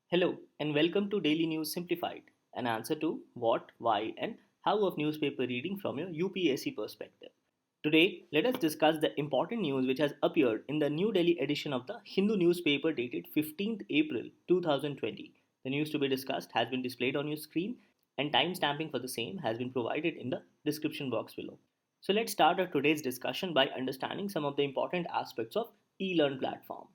Hello and welcome to Daily News Simplified, an answer to what, why, and how of newspaper reading from your UPSC perspective. Today, let us discuss the important news which has appeared in the New Delhi edition of the Hindu newspaper dated 15th April 2020. The news to be discussed has been displayed on your screen, and timestamping for the same has been provided in the description box below. So, let's start our today's discussion by understanding some of the important aspects of eLearn platform.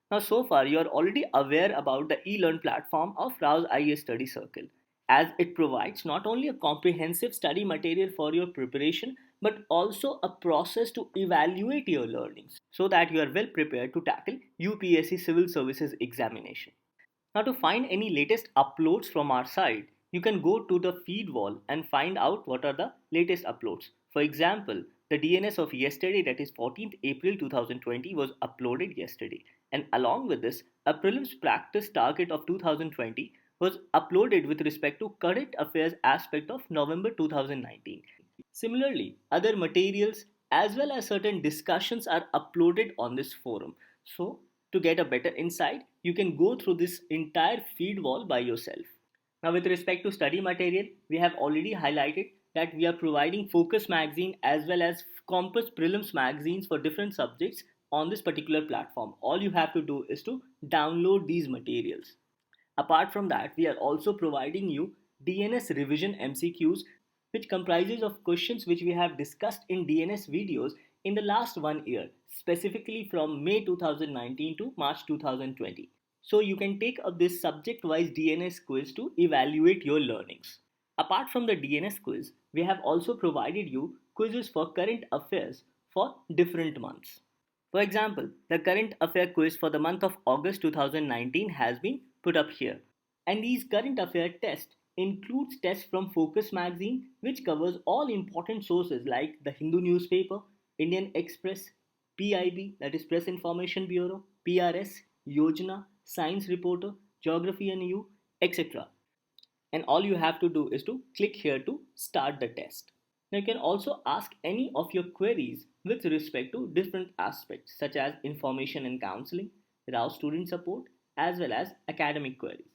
Now, so far, you are already aware about the eLearn platform of Rouse IAS Study Circle, as it provides not only a comprehensive study material for your preparation but also a process to evaluate your learnings so that you are well prepared to tackle UPSC Civil Services examination. Now, to find any latest uploads from our site, you can go to the feed wall and find out what are the latest uploads. For example, the DNS of yesterday, that is 14th April 2020, was uploaded yesterday. And along with this, a prelims practice target of 2020 was uploaded with respect to current affairs aspect of November 2019. Similarly, other materials as well as certain discussions are uploaded on this forum. So, to get a better insight, you can go through this entire feed wall by yourself. Now, with respect to study material, we have already highlighted that we are providing Focus magazine as well as Compass Prelims magazines for different subjects on this particular platform. All you have to do is to download these materials. Apart from that, we are also providing you DNS revision MCQs, which comprises of questions which we have discussed in DNS videos in the last 1 year, specifically from May 2019 to March 2020. So you can take up this subject-wise DNS quiz to evaluate your learnings. Apart from the DNS quiz, we have also provided you quizzes for current affairs for different months. For example, the current affair quiz for the month of August 2019 has been put up here. And these current affair tests includes tests from Focus magazine which covers all important sources like the Hindu newspaper, Indian Express, PIB, that is Press Information Bureau, PRS, Yojana, Science Reporter, Geography and You, etc. And all you have to do is to click here to start the test. Now you can also ask any of your queries with respect to different aspects such as information and counseling, Rouse student support, as well as academic queries.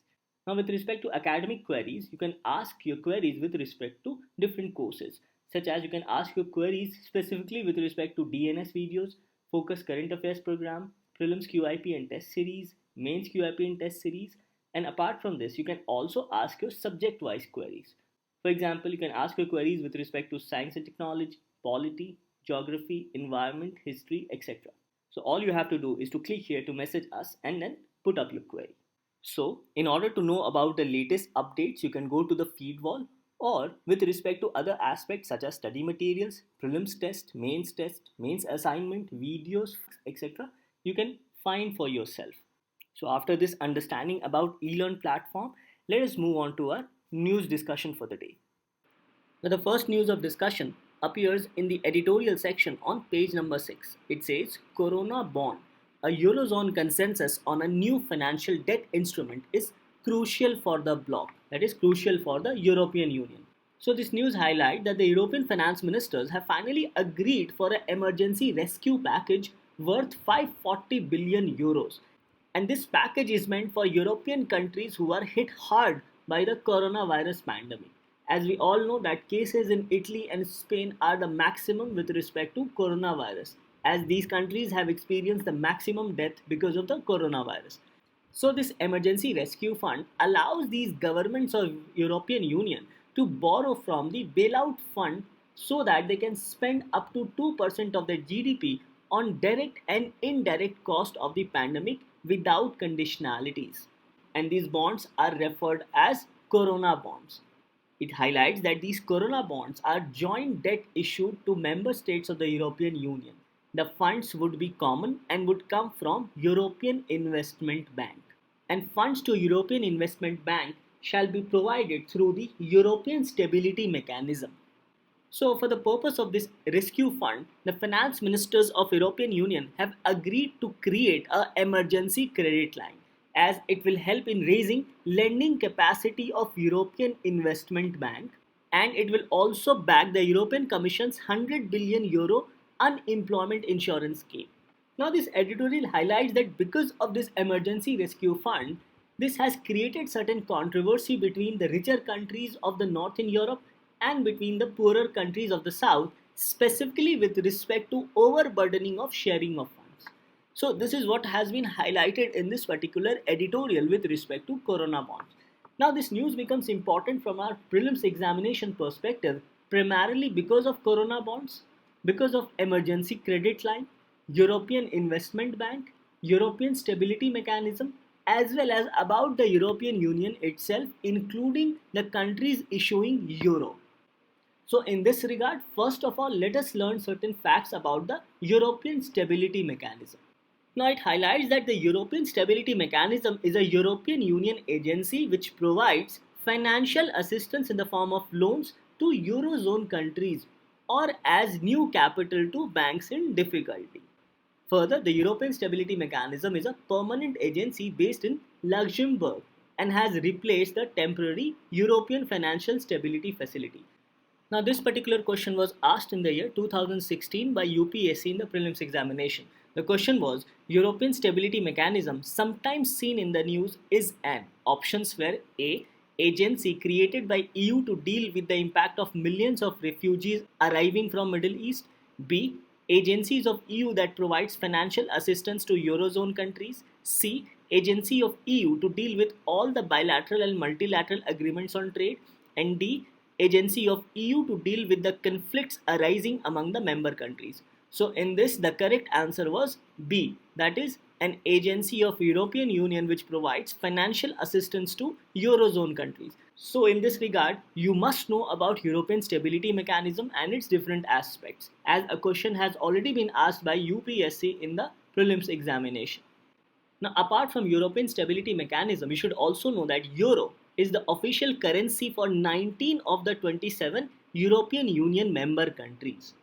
Now with respect to academic queries, you can ask your queries with respect to different courses, such as you can ask your queries specifically with respect to DNS videos, Focus Current Affairs program, Prelims QIP and Test series, Mains QIP and Test series, and apart from this, you can also ask your subject wise queries. For example, you can ask your queries with respect to science and technology, polity, geography, environment, history, etc. So all you have to do is to click here to message us and then put up your query. So, in order to know about the latest updates, you can go to the feed wall, or with respect to other aspects such as study materials, prelims test, mains assignment, videos, etc., you can find for yourself. So, after this understanding about eLearn platform, let us move on to our news discussion for the day. Now, the first news of discussion appears in the editorial section on page number 6. It says Corona Bond, a Eurozone consensus on a new financial debt instrument is crucial for the bloc, that is, crucial for the European Union. So, this news highlights that the European finance ministers have finally agreed for an emergency rescue package worth 540 billion euros. And this package is meant for European countries who are hit hard by the coronavirus pandemic. As we all know that cases in Italy and Spain are the maximum with respect to coronavirus, as these countries have experienced the maximum death because of the coronavirus. So this emergency rescue fund allows these governments of European Union to borrow from the bailout fund so that they can spend up to 2% of their GDP on direct and indirect cost of the pandemic without conditionalities. And these bonds are referred as corona bonds. It highlights that these corona bonds are joint debt issued to member states of the European Union. The funds would be common and would come from European Investment Bank. And funds to European Investment Bank shall be provided through the European Stability Mechanism. So, for the purpose of this rescue fund, the finance ministers of European Union have agreed to create a emergency credit line, as it will help in raising lending capacity of European Investment Bank and it will also back the European Commission's 100 billion euro unemployment insurance scheme. Now, this editorial highlights that because of this emergency rescue fund, this has created certain controversy between the richer countries of the Northern Europe and between the poorer countries of the South, specifically with respect to overburdening of sharing of funds. So, this is what has been highlighted in this particular editorial with respect to Corona bonds. Now, this news becomes important from our prelims examination perspective, primarily because of Corona bonds, because of emergency credit line, European Investment Bank, European Stability Mechanism, as well as about the European Union itself, including the countries issuing euro. So, in this regard, first of all, let us learn certain facts about the European Stability Mechanism. Now, it highlights that the European Stability Mechanism is a European Union agency which provides financial assistance in the form of loans to Eurozone countries or as new capital to banks in difficulty. Further, the European Stability Mechanism is a permanent agency based in Luxembourg and has replaced the temporary European Financial Stability Facility. Now, this particular question was asked in the year 2016 by UPSC in the prelims examination. The question was European Stability Mechanism, sometimes seen in the news, is an options were A. Agency created by EU to deal with the impact of millions of refugees arriving from Middle East. B. Agencies of EU that provides financial assistance to Eurozone countries. C. Agency of EU to deal with all the bilateral and multilateral agreements on trade. And D. Agency of EU to deal with the conflicts arising among the member countries. So in this, the correct answer was B, that is an agency of European Union which provides financial assistance to Eurozone countries. So in this regard, you must know about European Stability Mechanism and its different aspects, as a question has already been asked by UPSC in the prelims examination. Now, apart from European Stability Mechanism, you should also know that Euro is the official currency for 19 of the 27 European Union member countries.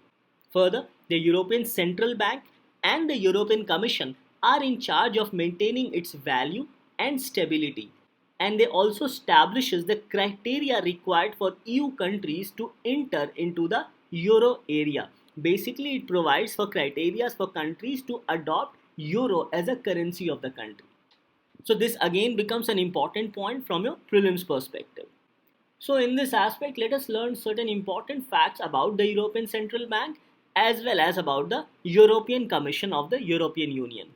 Further, the European Central Bank and the European Commission are in charge of maintaining its value and stability, and they also establishes the criteria required for EU countries to enter into the euro area. Basically, it provides for criteria for countries to adopt euro as a currency of the country. So this again becomes an important point from your prelims perspective. So in this aspect, let us learn certain important facts about the European Central Bank as well as about the European Commission of the European Union.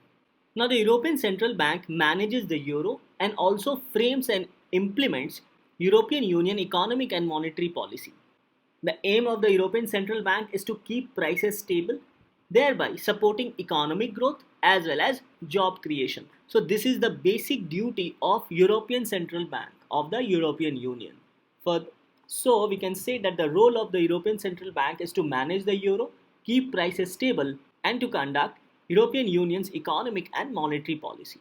Now, the European Central Bank manages the euro and also frames and implements European Union economic and monetary policy. The aim of the European Central Bank is to keep prices stable, thereby supporting economic growth as well as job creation. So this is the basic duty of European Central Bank of the European Union. So we can say that the role of the European Central Bank is to manage the euro, keep prices stable, and to conduct European Union's economic and monetary policy.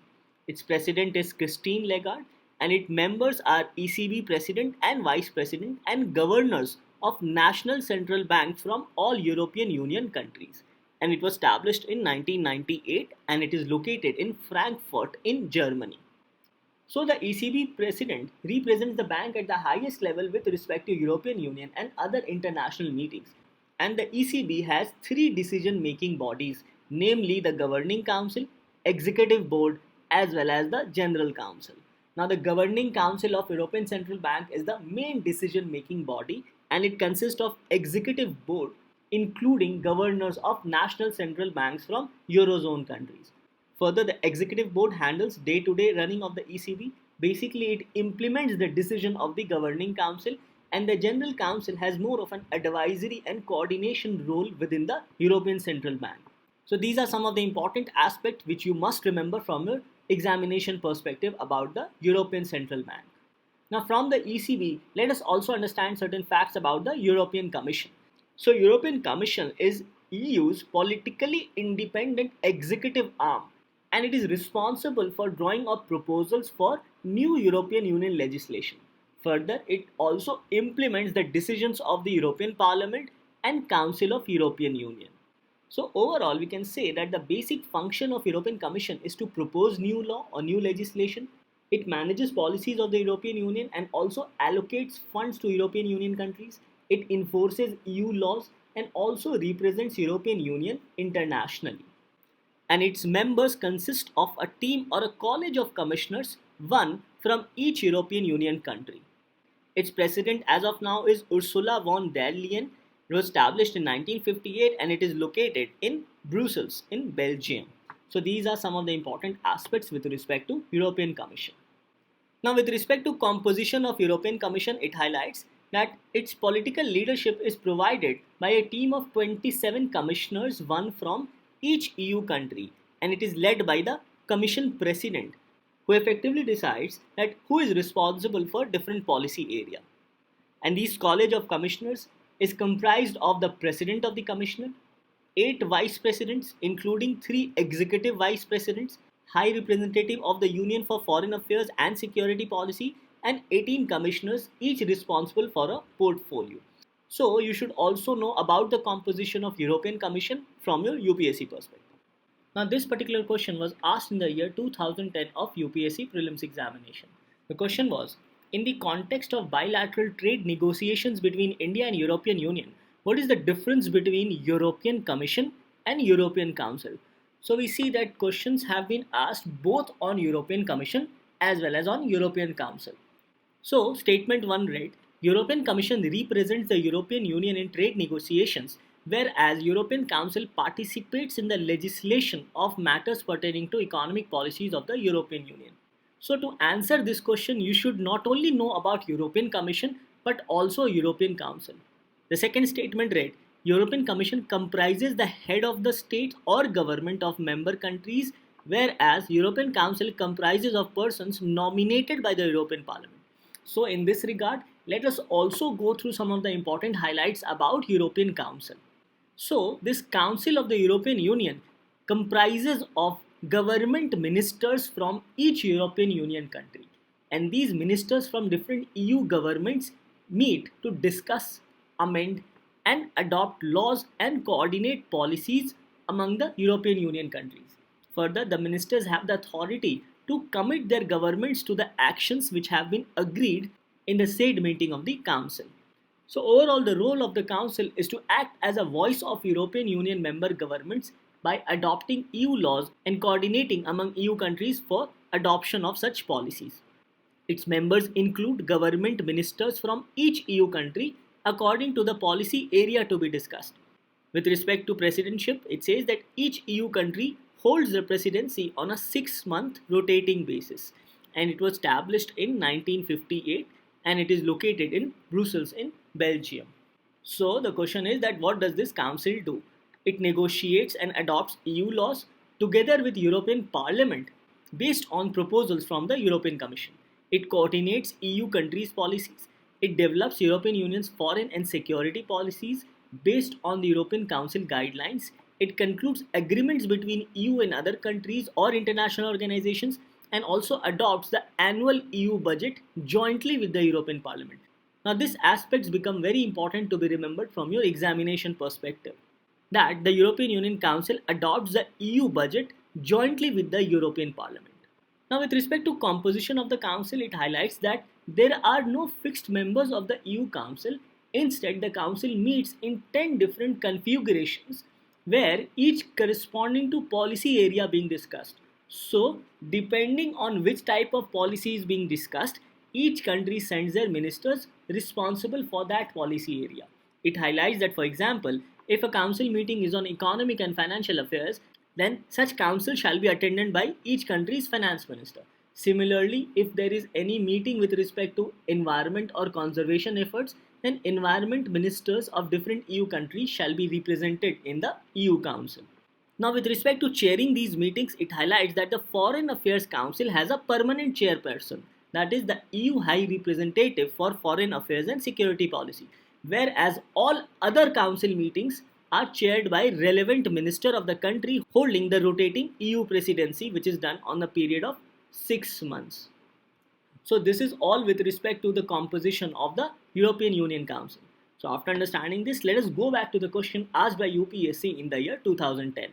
Its president is Christine Lagarde and its members are ECB president and vice president and governors of national central banks from all European Union countries. And it was established in 1998 and it is located in Frankfurt in Germany. So the ECB president represents the bank at the highest level with respect to European Union and other international meetings. And the ECB has three decision-making bodies, namely the Governing Council, Executive Board, as well as the General Council. Now the Governing Council of European Central Bank is the main decision-making body and it consists of Executive Board, including governors of national central banks from Eurozone countries. Further, the Executive Board handles day-to-day running of the ECB. Basically, it implements the decision of the Governing Council, and the General Council has more of an advisory and coordination role within the European Central Bank. So these are some of the important aspects which you must remember from your examination perspective about the European Central Bank. Now from the ECB, let us also understand certain facts about the European Commission. So European Commission is EU's politically independent executive arm and it is responsible for drawing up proposals for new European Union legislation. Further, it also implements the decisions of the European Parliament and Council of European Union. So overall, we can say that the basic function of European Commission is to propose new law or new legislation, It manages policies of the European Union and also allocates funds to European Union countries. It enforces EU laws and also represents European Union internationally. And its members consist of a team or a college of commissioners, one from each European Union country. Its president as of now is Ursula von der Leyen. It was established in 1958 and it is located in Brussels in Belgium. So these are some of the important aspects with respect to European Commission. Now with respect to composition of European Commission, it highlights that its political leadership is provided by a team of 27 commissioners, one from each EU country, and it is led by the Commission President, who effectively decides that who is responsible for different policy area. And this college of commissioners is comprised of the president of the commissioner, 8 vice presidents including 3 executive vice presidents, high representative of the Union for Foreign Affairs and Security Policy, and 18 commissioners, each responsible for a portfolio. So you should also know about the composition of European Commission from your UPSC perspective. Now this particular question was asked in the year 2010 of UPSC prelims examination. The question was, in the context of bilateral trade negotiations between India and European Union, what is the difference between European Commission and European Council? So we see that questions have been asked both on European Commission as well as on European Council. So statement 1 read, European Commission represents the European Union in trade negotiations, whereas European Council participates in the legislation of matters pertaining to economic policies of the European Union. So to answer this question, you should not only know about European Commission but also European Council. The second statement read, European Commission comprises the head of the state or government of member countries, whereas European Council comprises of persons nominated by the European Parliament. So in this regard, let us also go through some of the important highlights about European Council. So this Council of the European Union comprises of government ministers from each European Union country, and these ministers from different EU governments meet to discuss, amend and adopt laws and coordinate policies among the European Union countries. Further, the ministers have the authority to commit their governments to the actions which have been agreed in the said meeting of the Council. So overall, the role of the Council is to act as a voice of European Union member governments by adopting EU laws and coordinating among EU countries for adoption of such policies. Its members include government ministers from each EU country according to the policy area to be discussed. With respect to presidency, it says that each EU country holds the presidency on a 6-month rotating basis, and it was established in 1958 and it is located in Brussels in Belgium. So the question is that what does this council do? It negotiates and adopts EU laws together with European Parliament based on proposals from the European Commission. It coordinates EU countries' policies. It develops European Union's foreign and security policies based on the European Council guidelines. It concludes agreements between EU and other countries or international organizations, and also adopts the annual EU budget jointly with the European Parliament. Now these aspects become very important to be remembered from your examination perspective, that the European Union Council adopts the EU budget jointly with the European Parliament. Now with respect to composition of the Council, it highlights that there are no fixed members of the EU Council. Instead, the Council meets in 10 different configurations where each corresponding to policy area being discussed. So depending on which type of policy is being discussed, each country sends their ministers responsible for that policy area. It highlights that, for example, if a council meeting is on economic and financial affairs, then such council shall be attended by each country's finance minister. Similarly, if there is any meeting with respect to environment or conservation efforts, then environment ministers of different EU countries shall be represented in the EU Council. Now with respect to chairing these meetings, it highlights that the Foreign Affairs Council has a permanent chairperson, that is the EU High Representative for Foreign Affairs and Security Policy, whereas all other council meetings are chaired by relevant minister of the country holding the rotating EU presidency, which is done on a period of 6 months. So this is all with respect to the composition of the European Union Council. So after understanding this, let us go back to the question asked by UPSC in the year 2010.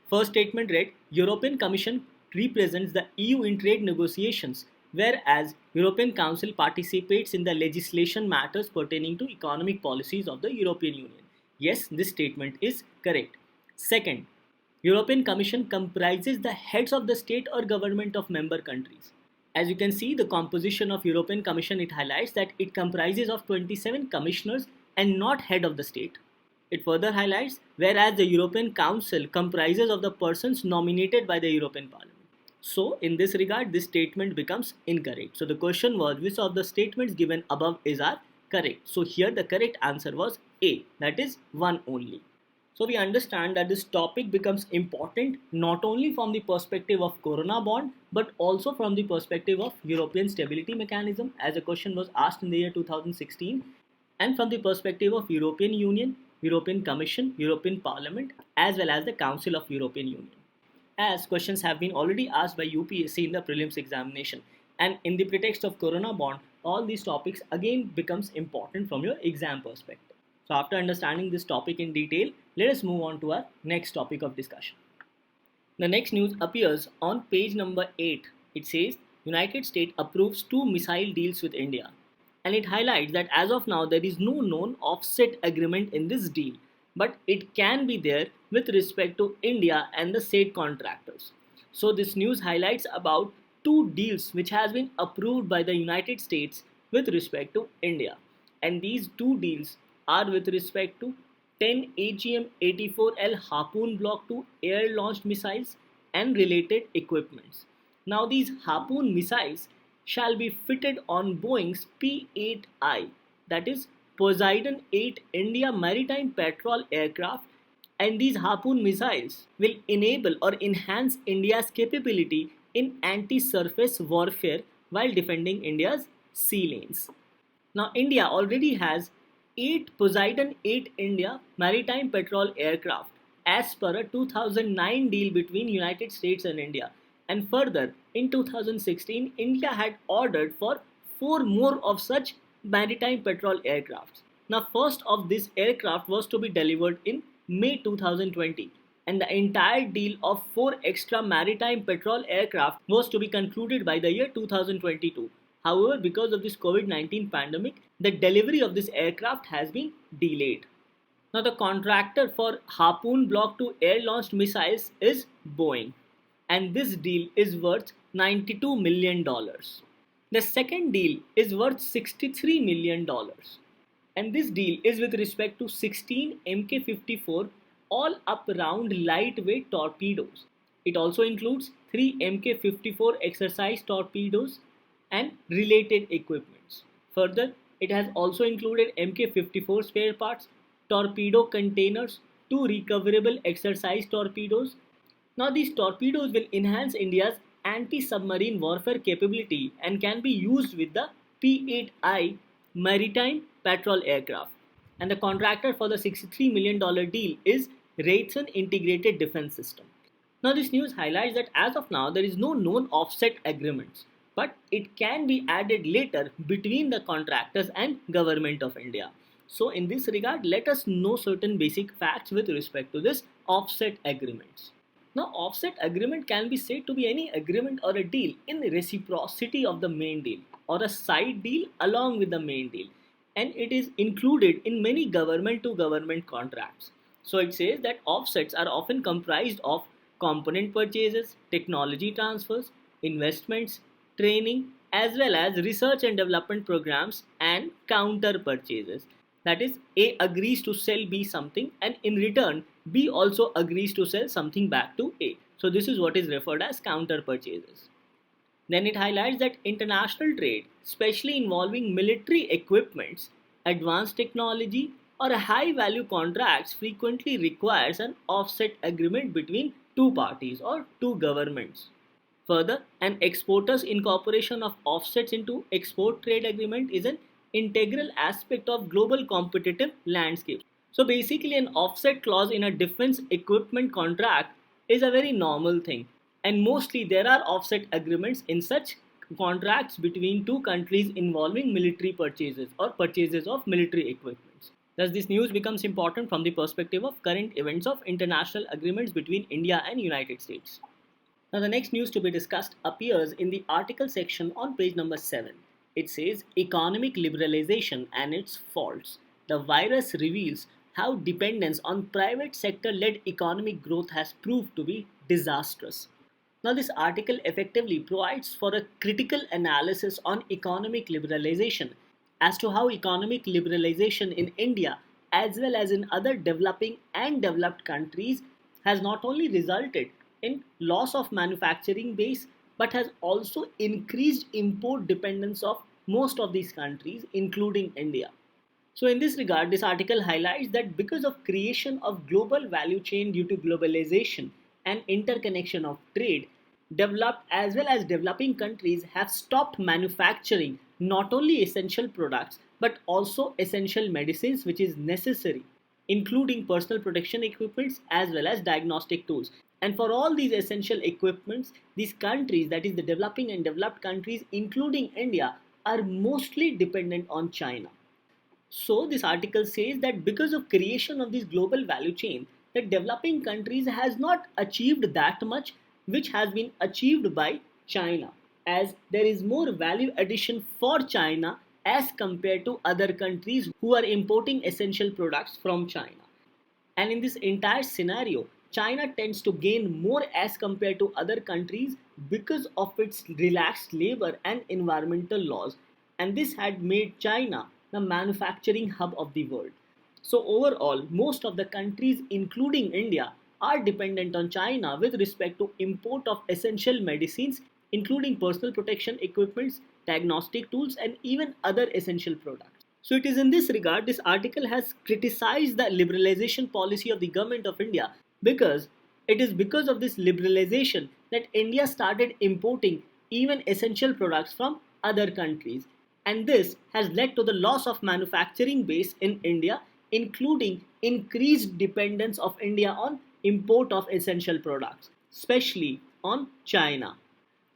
First statement read, European Commission represents the EU in trade negotiations, whereas European Council participates in the legislation matters pertaining to economic policies of the European Union. Yes, this statement is correct. Second, European Commission comprises the heads of the state or government of member countries. As you can see, the composition of European Commission, it highlights that it comprises of 27 commissioners and not head of the state. It further highlights whereas the European Council comprises of the persons nominated by the European Parliament. So, in this regard, this statement becomes incorrect. So, the question was which of the statements given above are correct. So, here the correct answer was A, that is one only. So, we understand that this topic becomes important not only from the perspective of Corona bond but also from the perspective of European Stability Mechanism, as a question was asked in the year 2016, and from the perspective of European Union, European Commission, European Parliament, as well as the Council of European Union. As questions have been already asked by UPSC in the prelims examination, and in the pretext of Corona bond, all these topics again becomes important from your exam perspective. So after understanding this topic in detail, let us move on to our next topic of discussion. The next news appears on page number 8. It says United States approves 2 missile deals with India, and it highlights that as of now there is no known offset agreement in this deal, but it can be there with respect to India and the said contractors. So this news highlights about two deals which has been approved by the United States with respect to India, and these two deals are with respect to 10 AGM-84L Harpoon Block 2 air-launched missiles and related equipments. Now these Harpoon missiles shall be fitted on Boeing's P-8I, that is Poseidon 8 India Maritime Patrol aircraft, and these Harpoon missiles will enable or enhance India's capability in anti-surface warfare while defending India's sea lanes. Now India already has 8 Poseidon 8 India Maritime Patrol aircraft as per a 2009 deal between United States and India. And further, in 2016, India had ordered for 4 more of such maritime patrol aircrafts. Now, first of this aircraft was to be delivered in May 2020, and the entire deal of 4 extra maritime patrol aircraft was to be concluded by the year 2022. However, because of this COVID-19 pandemic, the delivery of this aircraft has been delayed. Now, the contractor for Harpoon Block 2 air-launched missiles is Boeing, and this deal is worth $92 million. The second deal is worth $63 million, and this deal is with respect to 16 Mk-54 all-up-round lightweight torpedoes. It also includes 3 Mk-54 exercise torpedoes and related equipments. Further, it has also included Mk-54 spare parts, torpedo containers, 2 recoverable exercise torpedoes. Now these torpedoes will enhance India's anti-submarine warfare capability and can be used with the P-8I maritime patrol aircraft. And the contractor for the $63 million deal is Raytheon Integrated Defense System. Now this news highlights that as of now there is no known offset agreements, but it can be added later between the contractors and Government of India. So in this regard, let us know certain basic facts with respect to this offset agreements. Now offset agreement can be said to be any agreement or a deal in reciprocity of the main deal or a side deal along with the main deal, and it is included in many government to government contracts. So it says that offsets are often comprised of component purchases, technology transfers, investments, training, as well as research and development programs and counter purchases. That is, A agrees to sell B something, and in return B also agrees to sell something back to A. So this is what is referred as counter purchases. Then it highlights that international trade, especially involving military equipments, advanced technology, or high value contracts, frequently requires an offset agreement between two parties or two governments. Further, an exporter's incorporation of offsets into export trade agreement is an integral aspect of global competitive landscape. So basically an offset clause in a defense equipment contract is a very normal thing, and mostly there are offset agreements in such contracts between two countries involving military purchases or purchases of military equipments. Thus this news becomes important from the perspective of current events of international agreements between India and United States. Now, the next news to be discussed appears in the article section on page number 7. It says Economic Liberalization and Its Faults. The virus reveals how dependence on private sector led economic growth has proved to be disastrous. Now, this article effectively provides for a critical analysis on economic liberalization as to how economic liberalization in India as well as in other developing and developed countries has not only resulted in loss of manufacturing base but has also increased import dependence of most of these countries including India. So in this regard, this article highlights that because of creation of global value chain due to globalization and interconnection of trade, developed as well as developing countries have stopped manufacturing not only essential products but also essential medicines which is necessary, including personal protection equipments as well as diagnostic tools. And for all these essential equipments, these countries, that is the developing and developed countries including India, are mostly dependent on China. So this article says that because of creation of this global value chain, the developing countries has not achieved that much which has been achieved by China, as there is more value addition for China as compared to other countries who are importing essential products from China. And in this entire scenario, China tends to gain more as compared to other countries because of its relaxed labor and environmental laws. And this had made China the manufacturing hub of the world. So, overall, most of the countries, including India, are dependent on China with respect to import of essential medicines, including personal protection equipments, diagnostic tools, and even other essential products. So it is in this regard this article has criticized the liberalization policy of the government of India because it is because of this liberalization that India started importing even essential products from other countries, and this has led to the loss of manufacturing base in India, including increased dependence of India on import of essential products, especially on China.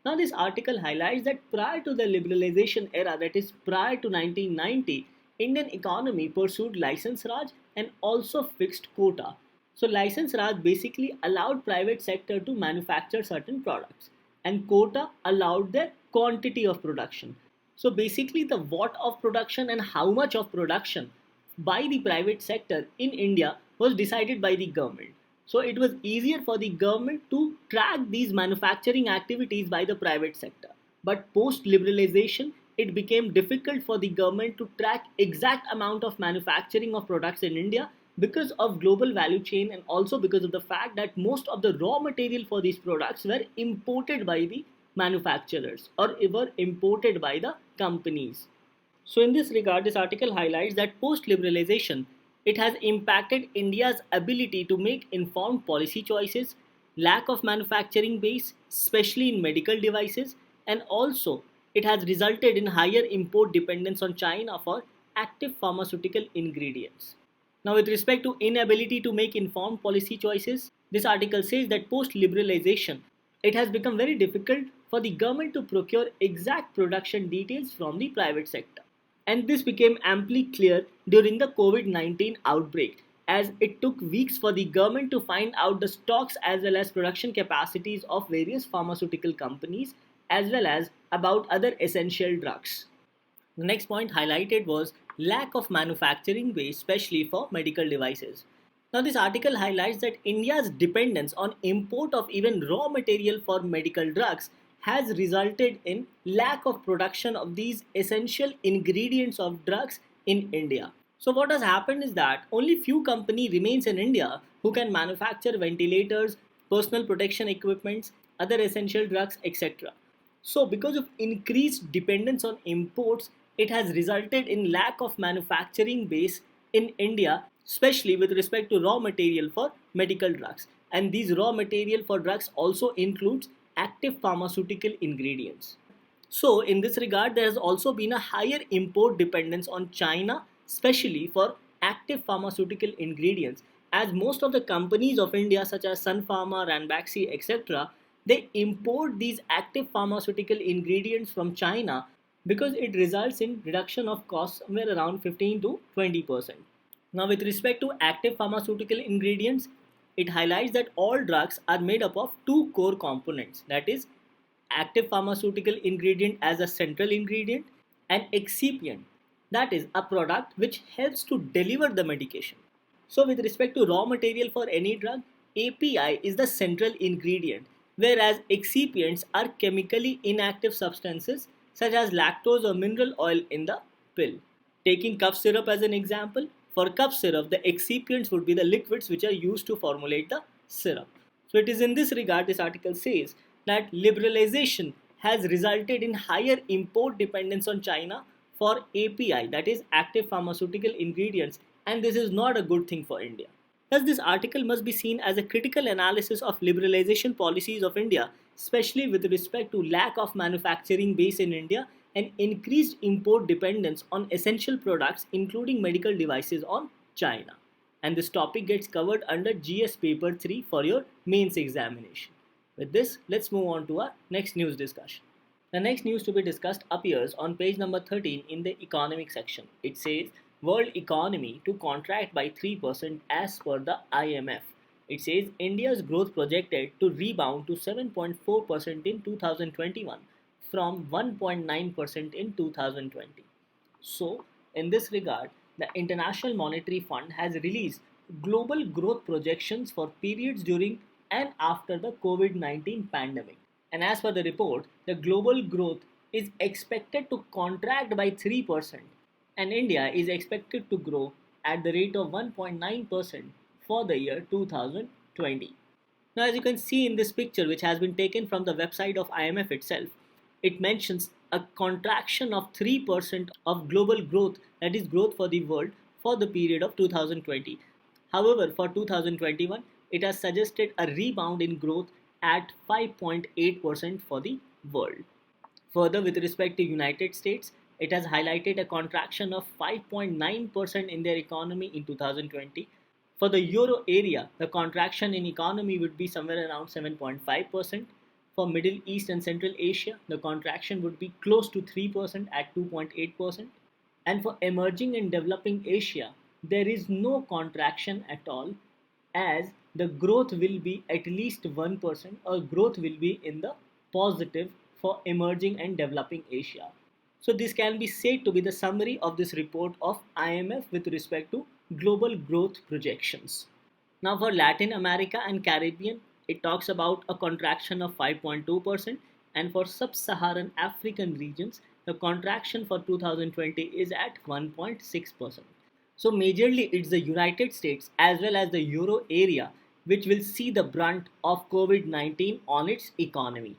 Now, this article highlights that prior to the liberalization era, that is prior to 1990, Indian economy pursued license Raj and also fixed quota. So, license Raj basically allowed private sector to manufacture certain products, and quota allowed the quantity of production. So, basically, the what of production and how much of production by the private sector in India was decided by the government. So it was easier for the government to track these manufacturing activities by the private sector. But post liberalization, it became difficult for the government to track exact amount of manufacturing of products in India because of global value chain and also because of the fact that most of the raw material for these products were imported by the manufacturers or were imported by the companies. So, in this regard, this article highlights that post liberalization, it has impacted India's ability to make informed policy choices, lack of manufacturing base, especially in medical devices, and also it has resulted in higher import dependence on China for active pharmaceutical ingredients. Now, with respect to inability to make informed policy choices, this article says that post liberalization, it has become very difficult for the government to procure exact production details from the private sector. And this became amply clear during the COVID-19 outbreak, as it took weeks for the government to find out the stocks as well as production capacities of various pharmaceutical companies, as well as about other essential drugs. The next point highlighted was lack of manufacturing base, especially for medical devices. Now, this article highlights that India's dependence on import of even raw material for medical drugs has resulted in lack of production of these essential ingredients of drugs in India. So what has happened is that only few company remains in India who can manufacture ventilators, personal protection equipments, other essential drugs, etc. So because of increased dependence on imports, it has resulted in lack of manufacturing base in India, especially with respect to raw material for medical drugs. And these raw material for drugs also includes active pharmaceutical ingredients. So, in this regard, there has also been a higher import dependence on China, especially for active pharmaceutical ingredients, as most of the companies of India, such as Sun Pharma, Ranbaxy, etc., they import these active pharmaceutical ingredients from China because it results in reduction of costs somewhere around 15 to 20%. Now, with respect to active pharmaceutical ingredients, it highlights that all drugs are made up of two core components, that is, active pharmaceutical ingredient as a central ingredient and excipient, that is, a product which helps to deliver the medication. So, with respect to raw material for any drug, API is the central ingredient, whereas excipients are chemically inactive substances such as lactose or mineral oil in the pill. Taking cough syrup as an example, for cough syrup, the excipients would be the liquids which are used to formulate the syrup. So, it is in this regard this article says that liberalization has resulted in higher import dependence on China for API, that is, active pharmaceutical ingredients, and this is not a good thing for India. Thus, this article must be seen as a critical analysis of liberalization policies of India, especially with respect to lack of manufacturing base in India and increased import dependence on essential products, including medical devices, on China. And this topic gets covered under GS Paper 3 for your mains examination. With this, let's move on to our next news discussion. The next news to be discussed appears on page number 13 in the economic section. It says world economy to contract by 3% as per the IMF. It says India's growth projected to rebound to 7.4% in 2021 from 1.9% in 2020. So, in this regard, the International Monetary Fund has released global growth projections for periods during and after the COVID 19 pandemic. And as per the report, the global growth is expected to contract by 3%, and India is expected to grow at the rate of 1.9% for the year 2020. Now, as you can see in this picture, which has been taken from the website of IMF itself, it mentions a contraction of 3% of global growth, that is, growth for the world, for the period of 2020. However, for 2021, it has suggested a rebound in growth at 5.8% for the world. Further, with respect to United States, it has highlighted a contraction of 5.9% in their economy in 2020. For the euro area, the contraction in economy would be somewhere around 7.5%. For Middle East and Central Asia, the contraction would be close to 3% at 2.8%. And for emerging and developing Asia, there is no contraction at all, as the growth will be at least 1%, or growth will be in the positive for emerging and developing Asia. So this can be said to be the summary of this report of IMF with respect to global growth projections. Now for Latin America and Caribbean, it talks about a contraction of 5.2%, and for sub-Saharan African regions, the contraction for 2020 is at 1.6%. So majorly it's the United States as well as the euro area which will see the brunt of COVID-19 on its economy.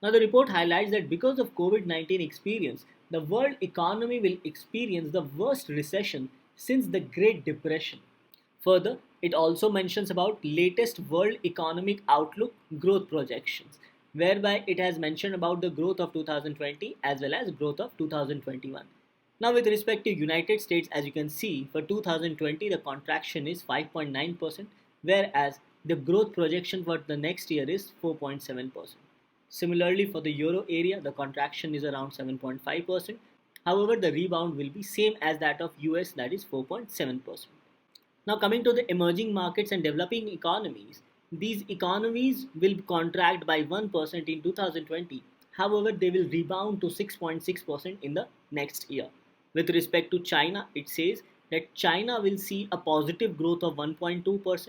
Now, the report highlights that because of COVID 19 experience, the world economy will experience the worst recession since the Great Depression. Further, it also mentions about latest World Economic Outlook growth projections, whereby it has mentioned about the growth of 2020 as well as growth of 2021. Now, with respect to United States, as you can see, for 2020 the contraction is 5.9%, whereas the growth projection for the next year is 4.7%. Similarly, for the euro area, the contraction is around 7.5%. However, the rebound will be same as that of US, that is 4.7%. Now, coming to the emerging markets and developing economies, these economies will contract by 1% in 2020. However, they will rebound to 6.6% in the next year. With respect to China, it says that China will see a positive growth of 1.2%,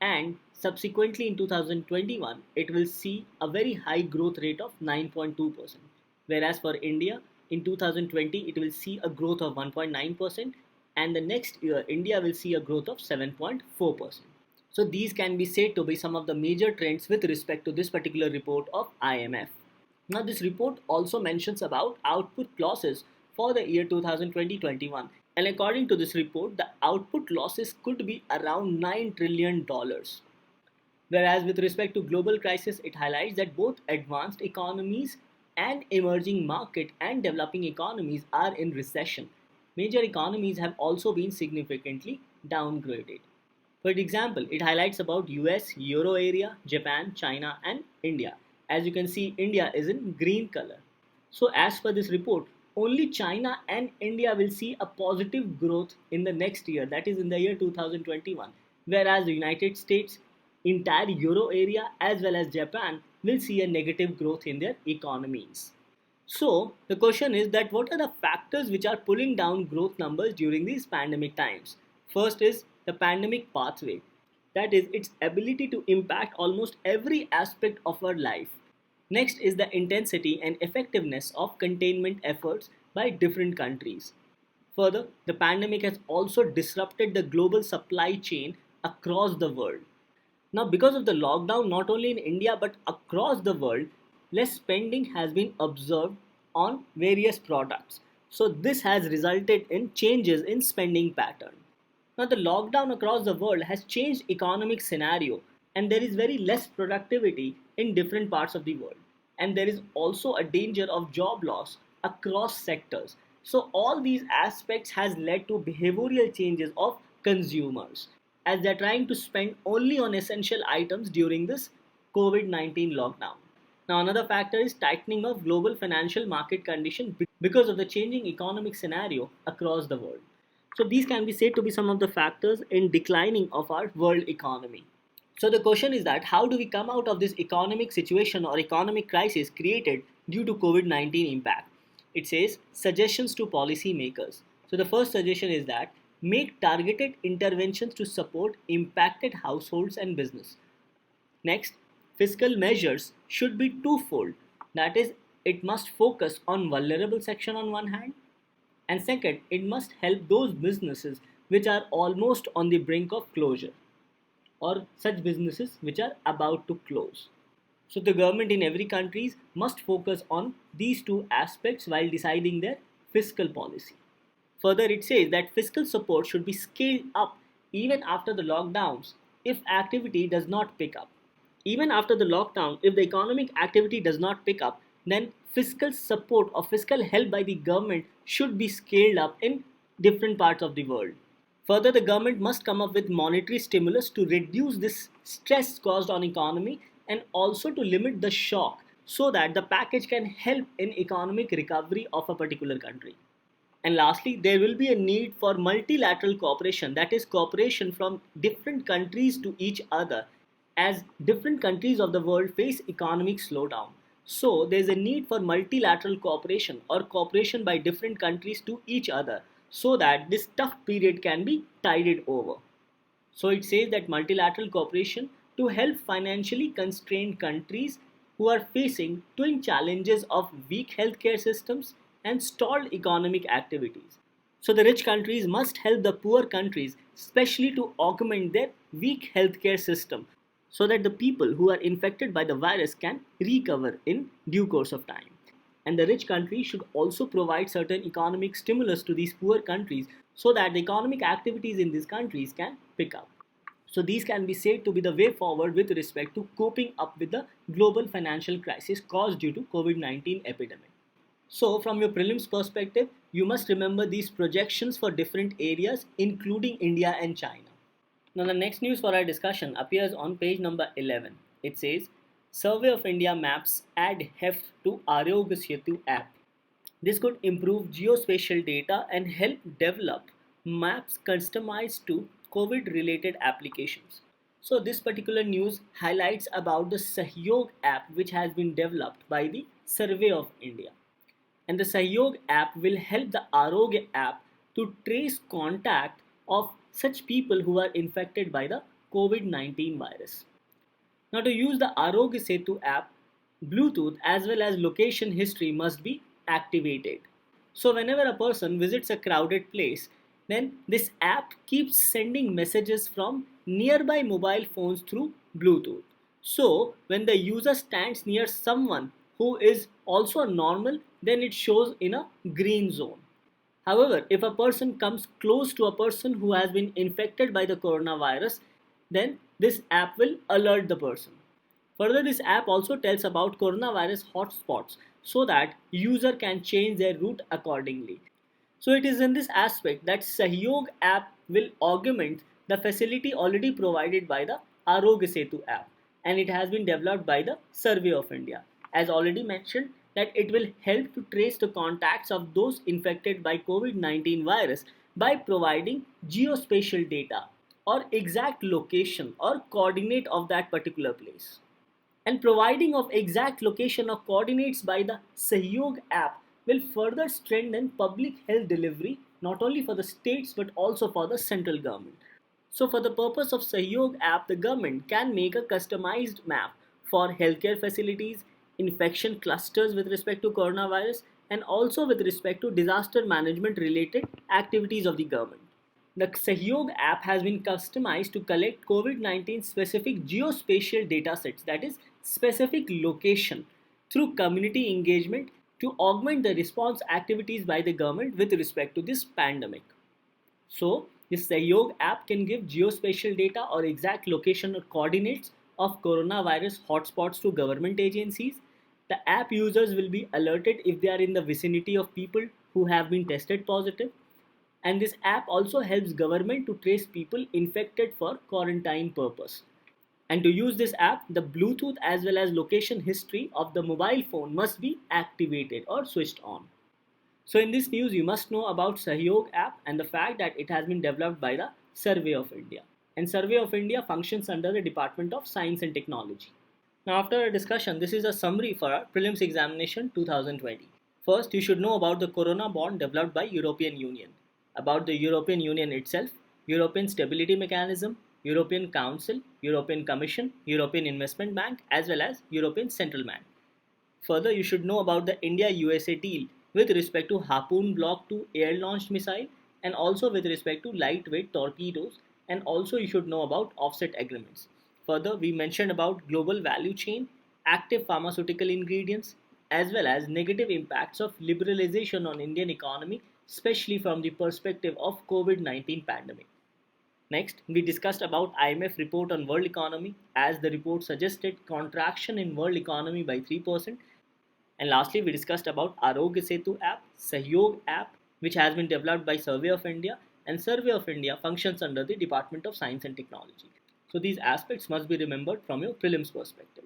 and subsequently in 2021 it will see a very high growth rate of 9.2%. Whereas for India in 2020 it will see a growth of 1.9%, and the next year India will see a growth of 7.4%. So these can be said to be some of the major trends with respect to this particular report of IMF. Now this report also mentions about output losses for the year 2020-21, and according to this report the output losses could be around $9 trillion. Whereas with respect to global crisis, it highlights that both advanced economies and emerging market and developing economies are in recession. Major economies have also been significantly downgraded. For example, it highlights about US, Euro area, Japan, China and India. As you can see, India is in green color. So as per this report, only China and India will see a positive growth in the next year, that is in the year 2021, whereas the United States, entire euro area as well as Japan will see a negative growth in their economies. So, the question is that what are the factors which are pulling down growth numbers during these pandemic times? First is the pandemic pathway, that is, its ability to impact almost every aspect of our life. Next is the intensity and effectiveness of containment efforts by different countries. Further, the pandemic has also disrupted the global supply chain across the world. Now, because of the lockdown, not only in India but across the world, less spending has been observed on various products. So, this has resulted in changes in spending pattern. Now, the lockdown across the world has changed economic scenario, and there is very less productivity in different parts of the world. And there is also a danger of job loss across sectors. So, all these aspects has led to behavioral changes of consumers as they're trying to spend only on essential items during this COVID 19 lockdown. Now, another factor is tightening of global financial market condition because of the changing economic scenario across the world. So, these can be said to be some of the factors in declining of our world economy. So, the question is that how do we come out of this economic situation or economic crisis created due to COVID 19 impact? It says suggestions to policymakers. So, the first suggestion is that make targeted interventions to support impacted households and business. Next, fiscal measures should be twofold. That is, it must focus on vulnerable section on one hand, and second, it must help those businesses which are almost on the brink of closure or such businesses which are about to close. So the government in every country must focus on these two aspects while deciding their fiscal policy. Further, it says that fiscal support should be scaled up even after the lockdowns if activity does not pick up. Even after the lockdown, if the economic activity does not pick up, then fiscal support or fiscal help by the government should be scaled up in different parts of the world. Further, the government must come up with monetary stimulus to reduce this stress caused on economy and also to limit the shock so that the package can help in economic recovery of a particular country. And lastly, there will be a need for multilateral cooperation, that is, cooperation from different countries to each other, as different countries of the world face economic slowdown. So, there is a need for multilateral cooperation or cooperation by different countries to each other so that this tough period can be tided over. So, it says that multilateral cooperation to help financially constrained countries who are facing twin challenges of weak healthcare systems and stalled economic activities. So the rich countries must help the poor countries, especially to augment their weak healthcare system, so that the people who are infected by the virus can recover in due course of time. And the rich countries should also provide certain economic stimulus to these poor countries so that the economic activities in these countries can pick up. So these can be said to be the way forward with respect to coping up with the global financial crisis caused due to COVID-19 epidemic. So from your prelims perspective, you must remember these projections for different areas including India and China. Now the next news for our discussion appears on page number 11. It says Survey of India maps add heft to Arogya Setu app. This could improve geospatial data and help develop maps customized to COVID related applications. So this particular news highlights about the Sahyog app which has been developed by the Survey of India. And the Sahyog app will help the Arogya app to trace contact of such people who are infected by the COVID-19 virus. Now to use the Arogya Setu app, Bluetooth as well as location history must be activated. So whenever a person visits a crowded place, then this app keeps sending messages from nearby mobile phones through Bluetooth. So when the user stands near someone who is also normal, then it shows in a green zone. However, if a person comes close to a person who has been infected by the coronavirus, then this app will alert the person. Further, this app also tells about coronavirus hotspots so that user can change their route accordingly. So it is in this aspect that Sahyog app will augment the facility already provided by the Arogya Setu app, and it has been developed by the Survey of India. As already mentioned, that it will help to trace the contacts of those infected by COVID-19 virus by providing geospatial data. or exact location or coordinate of that particular place. And providing of exact location or coordinates by the Sahyog app will further strengthen public health delivery not only for the states but also for the central government. So for the purpose of Sahyog app, the government can make a customized map for healthcare facilities, infection clusters with respect to coronavirus, and also with respect to disaster management related activities of the government. The Sahyog app has been customized to collect COVID 19 specific geospatial data sets, that is, specific location, through community engagement to augment the response activities by the government with respect to this pandemic. So, this Sahyog app can give geospatial data or exact location or coordinates of coronavirus hotspots to government agencies. The app users will be alerted if they are in the vicinity of people who have been tested positive, and this app also helps government to trace people infected for quarantine purpose. And to use this app, the Bluetooth as well as location history of the mobile phone must be activated or switched on. So in this news, you must know about Sahyog app and the fact that it has been developed by the Survey of India. And Survey of India functions under the Department of Science and Technology. Now, after a discussion, this is a summary for our prelims examination 2020. First, you should know about the Corona bond developed by European Union, about the European Union itself, European Stability Mechanism, European Council, European Commission, European Investment Bank, as well as European Central Bank. Further, you should know about the India-USA deal with respect to Harpoon Block 2 air-launched missile and also with respect to lightweight torpedoes, and also you should know about offset agreements. Further, we mentioned about global value chain, active pharmaceutical ingredients, as well as negative impacts of liberalization on Indian economy, especially from the perspective of COVID-19 pandemic. Next, we discussed about IMF report on world economy as the report suggested contraction in world economy by 3%. And lastly, we discussed about Arogya Setu app, Sahyog app, which has been developed by Survey of India, and Survey of India functions under the Department of Science and Technology. So these aspects must be remembered from your prelims perspective.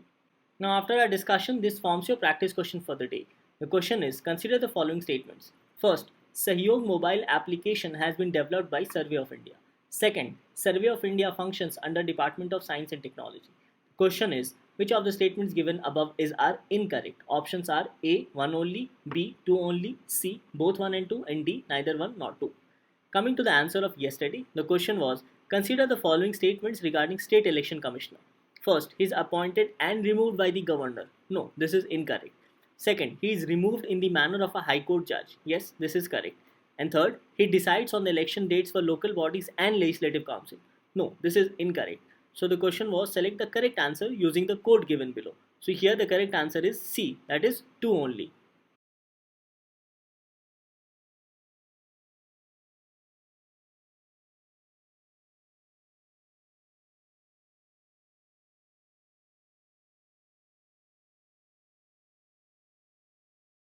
Now, after our discussion, this forms your practice question for the day. The question is, consider the following statements. First, Sahyog mobile application has been developed by Survey of India. Second, Survey of India functions under Department of Science and Technology. Question is, which of the statements given above are incorrect? Options are A, 1 only, B, 2 only, C, both 1 and 2, and D, neither 1 nor 2. Coming to the answer of yesterday, the question was, consider the following statements regarding State Election Commissioner. First, he is appointed and removed by the governor. No, this is incorrect. Second, he is removed in the manner of a High Court judge. Yes, this is correct. And third, he decides on the election dates for local bodies and legislative council. No, this is incorrect. So the question was, select the correct answer using the code given below. So here the correct answer is C, that is 2 only.